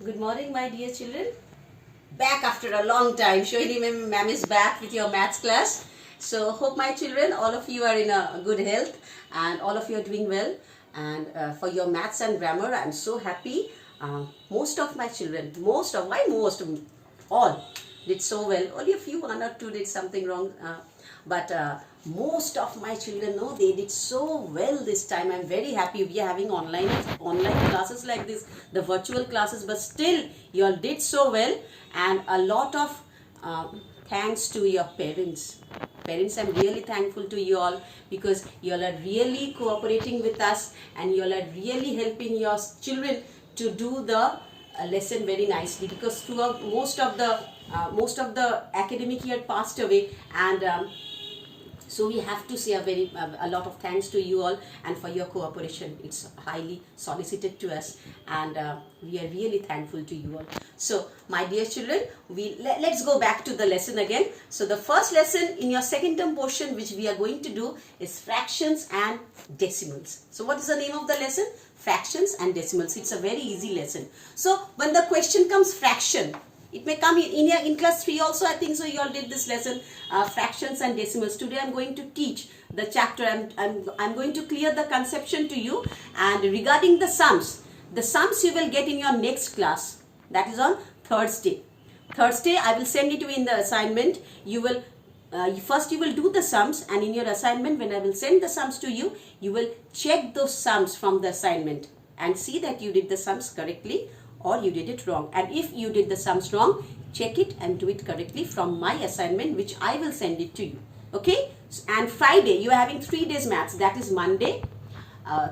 Good morning, my dear children. Back after a long time. Shoini ma'am is back with your maths class. So hope my children, all of you are in a good health and all of you are doing well. And for your maths and grammar, I'm so happy. Most of my children, all did so well. Only a few, one or two did something wrong. But most of my children know they did so well this time. I'm very happy. We are having online classes like this, the virtual classes, but still you all did so well, and a lot of thanks to your parents. Parents, I'm really thankful to you all because you all are really cooperating with us and you all are really helping your children to do the lesson very nicely, because throughout most of the academic year passed away, and so we have to say a lot of thanks to you all and for your cooperation. It's highly solicited to us, and we are really thankful to you all. So my dear children, let's go back to the lesson again. So the first lesson in your second term portion which we are going to do is fractions and decimals. So what is the name of the lesson? Fractions and decimals. It's a very easy lesson. So when the question comes fraction, it may come in class 3 also, I think so you all did this lesson, fractions and decimals. Today I'm going to teach the chapter. I'm going to clear the conception to you, and regarding the sums you will get in your next class, that is on Thursday. I will send it to you in the assignment. You will first you will do the sums, and in your assignment when I will send the sums to you, you will check those sums from the assignment and see that you did the sums correctly or you did it wrong. And if you did the sums wrong, check it and do it correctly from my assignment which I will send it to you. Okay? And Friday, you are having 3 days maths. That is Monday,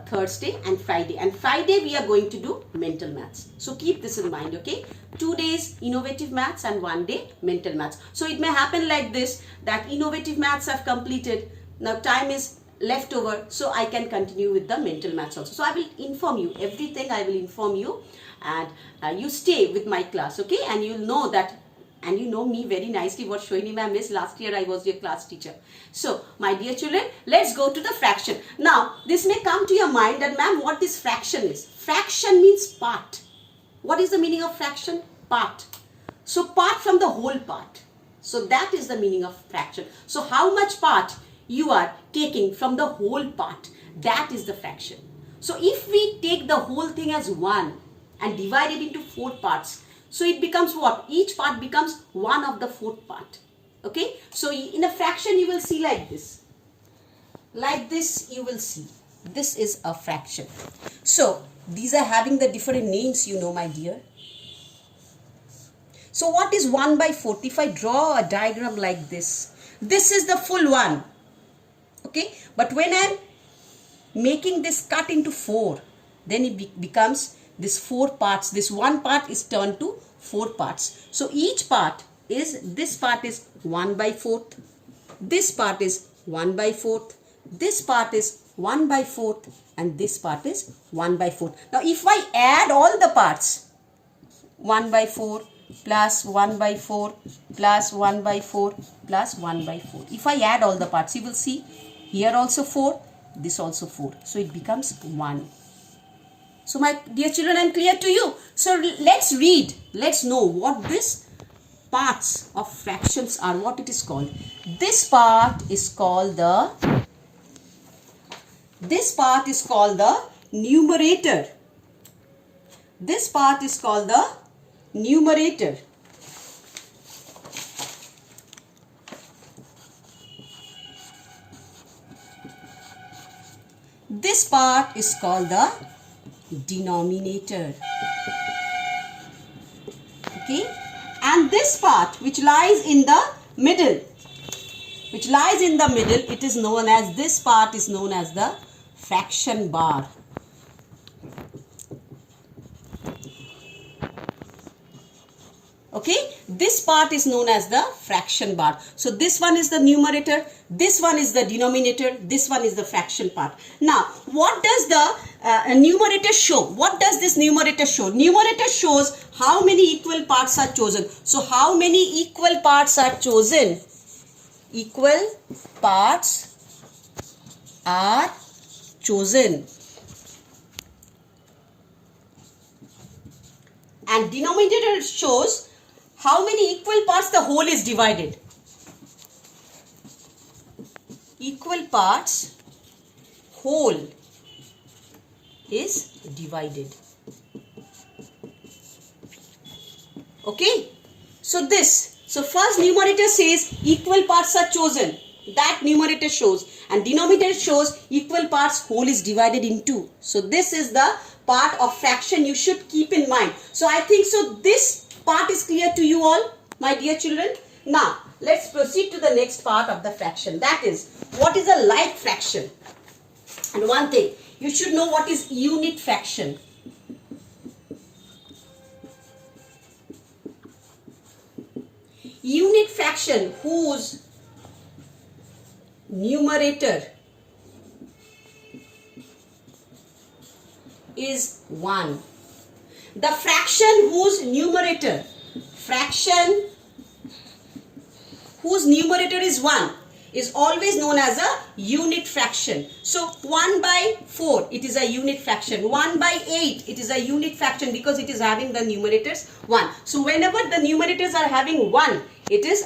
Thursday and Friday. And Friday we are going to do mental maths. So keep this in mind, okay? 2 days innovative maths and 1 day mental maths. So it may happen like this, that innovative maths have completed. Now time is left over, so I can continue with the mental maths also. So I will inform you, everything I will inform you, and you stay with my class, okay? And you'll know that, and you know me very nicely what Shoini ma'am is. Last year I was your class teacher. So my dear children, let's go to the fraction. Now this may come to your mind that ma'am, what this fraction is? Fraction means part. What is the meaning of fraction? Part. So part from the whole part. So that is the meaning of fraction. So how much part you are taking from the whole part, that is the fraction. So if we take the whole thing as 1 and divide it into 4 parts, so it becomes what? Each part becomes 1 of the 4th part. Okay? So in a fraction you will see like this. Like this you will see. This is a fraction. So these are having the different names, you know, my dear. So what is 1 by 4th? If I draw a diagram like this, this is the full one. Okay? But when I'm making this cut into 4, then it becomes this 4 parts. This one part is turned to 4 parts. So each part is, this part is 1 by 4th. This part is 1 by 4th. This part is 1 by 4th. And this part is 1 by 4th. Now if I add all the parts, 1 by 4 plus 1 by 4 plus 1 by 4 plus 1 by 4. If I add all the parts, you will see here also 4, this also 4. So it becomes 1. So my dear children, I am clear to you. So let's read. Let's know what this parts of fractions are, what it is called. This part is called the numerator. This part is called the numerator. This part is called the denominator. Okay? And this part which lies in the middle, it is known as, this part is known as the fraction bar. Okay, this part is known as the fraction bar. So this one is the numerator, this one is the denominator, this one is the fraction part. Now, what does the numerator show? What does this numerator show? Numerator shows how many equal parts are chosen. So how many equal parts are chosen? Equal parts are chosen. And denominator shows how many equal parts the whole is divided. Equal parts whole is divided. Okay. So first numerator says equal parts are chosen. That numerator shows. And denominator shows equal parts whole is divided in 2. So this is the part of fraction you should keep in mind. So I think so this part is clear to you all, my dear children. Now let's proceed to the next part of the fraction. That is, what is a like fraction? And one thing, you should know what is unit fraction. Unit fraction whose numerator is 1. The fraction whose numerator is 1 is always known as a unit fraction. So 1 by 4, it is a unit fraction. 1 by 8, it is a unit fraction because it is having the numerators 1. So whenever the numerators are having 1, it is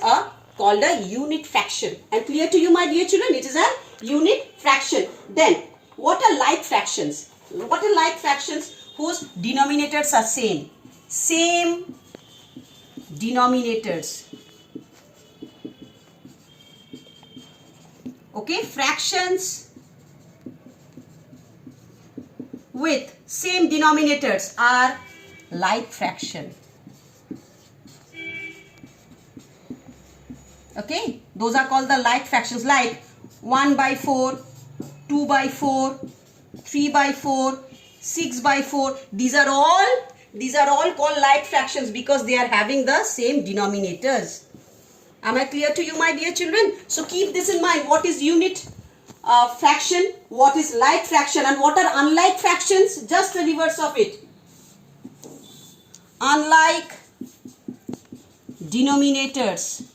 called a unit fraction. And clear to you, my dear children, it is a unit fraction. Then what are like fractions? What are like fractions whose denominators are same? Same denominators. Okay, fractions with same denominators are like fraction. Okay, those are called the like fractions, like 1 by 4, 2 by 4, 3 by 4, 6 by 4. These are all called like fractions because they are having the same denominators. Am I clear to you, my dear children? So keep this in mind. What is unit fraction? What is like fraction? And what are unlike fractions? Just the reverse of it. Unlike denominators.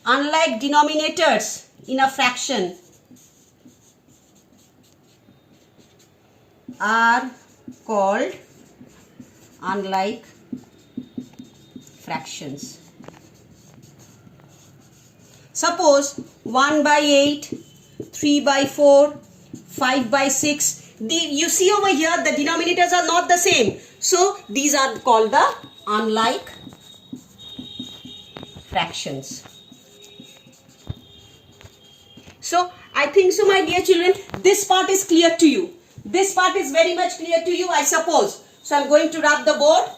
Unlike denominators in a fraction are called unlike fractions. Suppose 1 by 8, 3 by 4, 5 by 6. You see over here the denominators are not the same. So these are called the unlike fractions. So I think so, my dear children, this part is clear to you. This part is very much clear to you, I suppose. So I am going to rub the board.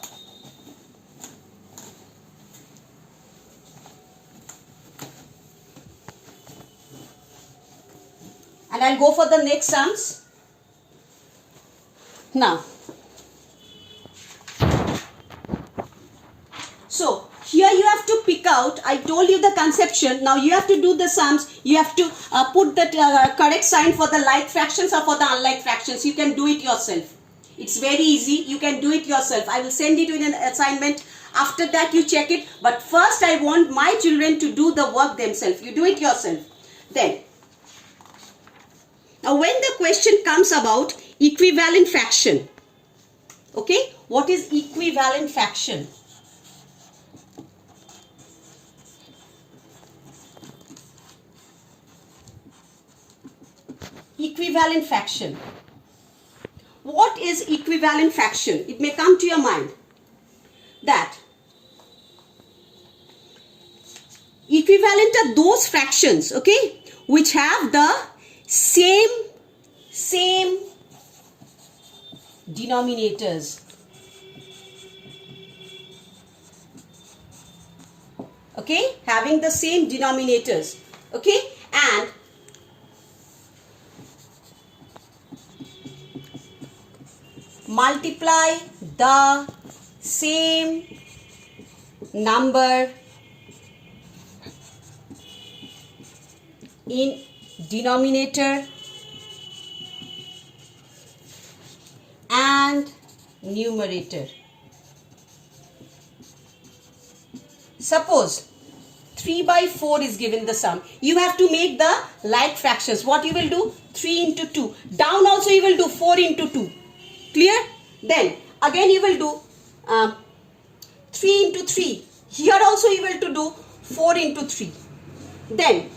And I'll go for the next sums. Now, so here you have to pick out, I told you the conception. Now you have to do the sums. You have to put the correct sign for the like fractions or for the unlike fractions. You can do it yourself. It's very easy. You can do it yourself. I will send it in an assignment. After that you check it. But first I want my children to do the work themselves. You do it yourself. Then, now when the question comes about equivalent fraction. Okay, what is equivalent fraction? Equivalent fraction. What is equivalent fraction? It may come to your mind that equivalent are those fractions, okay, which have the same denominators. Okay, having the same denominators. Okay, and multiply the same number in denominator and numerator. Suppose 3 by 4 is given the sum. You have to make the like fractions. What you will do? 3 into 2. Down also you will do 4 into 2. Clear? Then again you will do 3 into 3. Here also you will to do 4 into 3. Then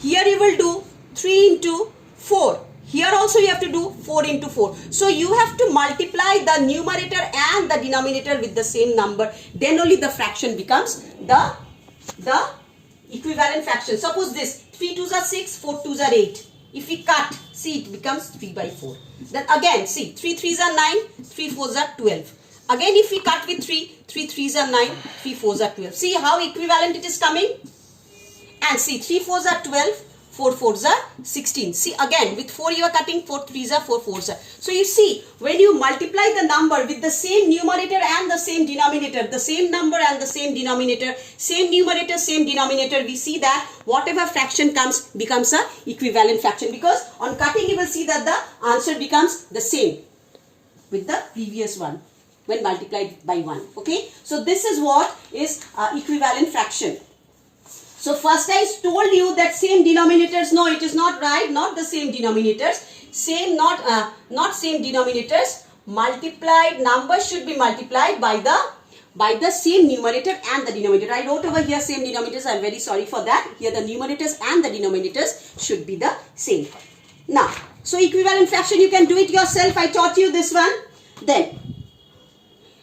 here you will do 3 into 4. Here also you have to do 4 into 4. So you have to multiply the numerator and the denominator with the same number. Then only the fraction becomes the equivalent fraction. Suppose this 3 2s are 6, 4 2s are 8. If we cut, see, it becomes 3 by 4. Then again, see, 3 3s are 9, 3 4s are 12. Again, if we cut with 3, 3 3s are 9, 3 4s are 12. See how equivalent it is coming? And see, 3 4s are 12, 4 4s are 16. See, again, with 4 you are cutting, 4 3s are 4 4s are. So you see, when you multiply the number with the same numerator and the same denominator, the same number and the same denominator, same numerator, same denominator, we see that whatever fraction comes becomes a equivalent fraction, because on cutting you will see that the answer becomes the same with the previous one when multiplied by 1. Okay, so this is what is equivalent fraction. So first I told you that same denominators, no, it is not right, not the same denominators, same not same denominators, multiplied, numbers should be multiplied by the same numerator and the denominator. I wrote over here same denominators, I am very sorry for that. Here the numerators and the denominators should be the same. Now, so equivalent fraction you can do it yourself, I taught you this one. Then,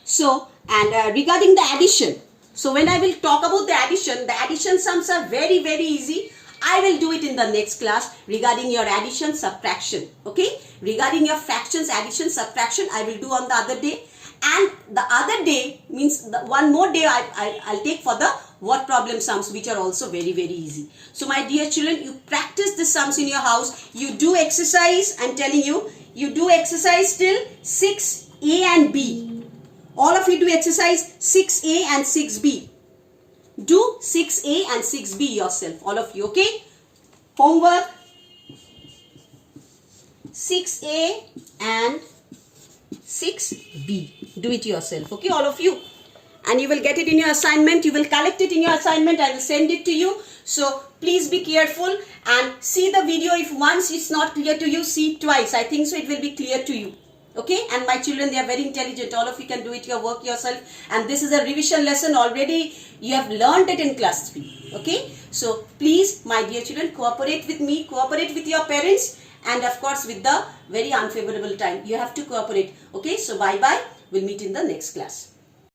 so, and regarding the addition, so when I will talk about the addition sums are very, very easy. I will do it in the next class regarding your addition, subtraction. Okay? Regarding your fractions, addition, subtraction, I will do on the other day. And the other day means the one more day I'll take for the word problem sums, which are also very, very easy. So my dear children, you practice the sums in your house. You do exercise, I'm telling you, you do exercise till 6A and B. All of you do exercise 6A and 6B. Do 6A and 6B yourself, all of you, okay? Homework 6A and 6B. Do it yourself, okay, all of you? And you will get it in your assignment. You will collect it in your assignment. I will send it to you. So please be careful and see the video. If once it's not clear to you, see it twice. I think so it will be clear to you. Okay, and my children, they are very intelligent. All of you can do it your work yourself. And this is a revision lesson. Already you have learned it in class 3. Okay, so please, my dear children, cooperate with me, cooperate with your parents, and of course with the very unfavorable time. You have to cooperate. Okay, so bye-bye. We'll meet in the next class.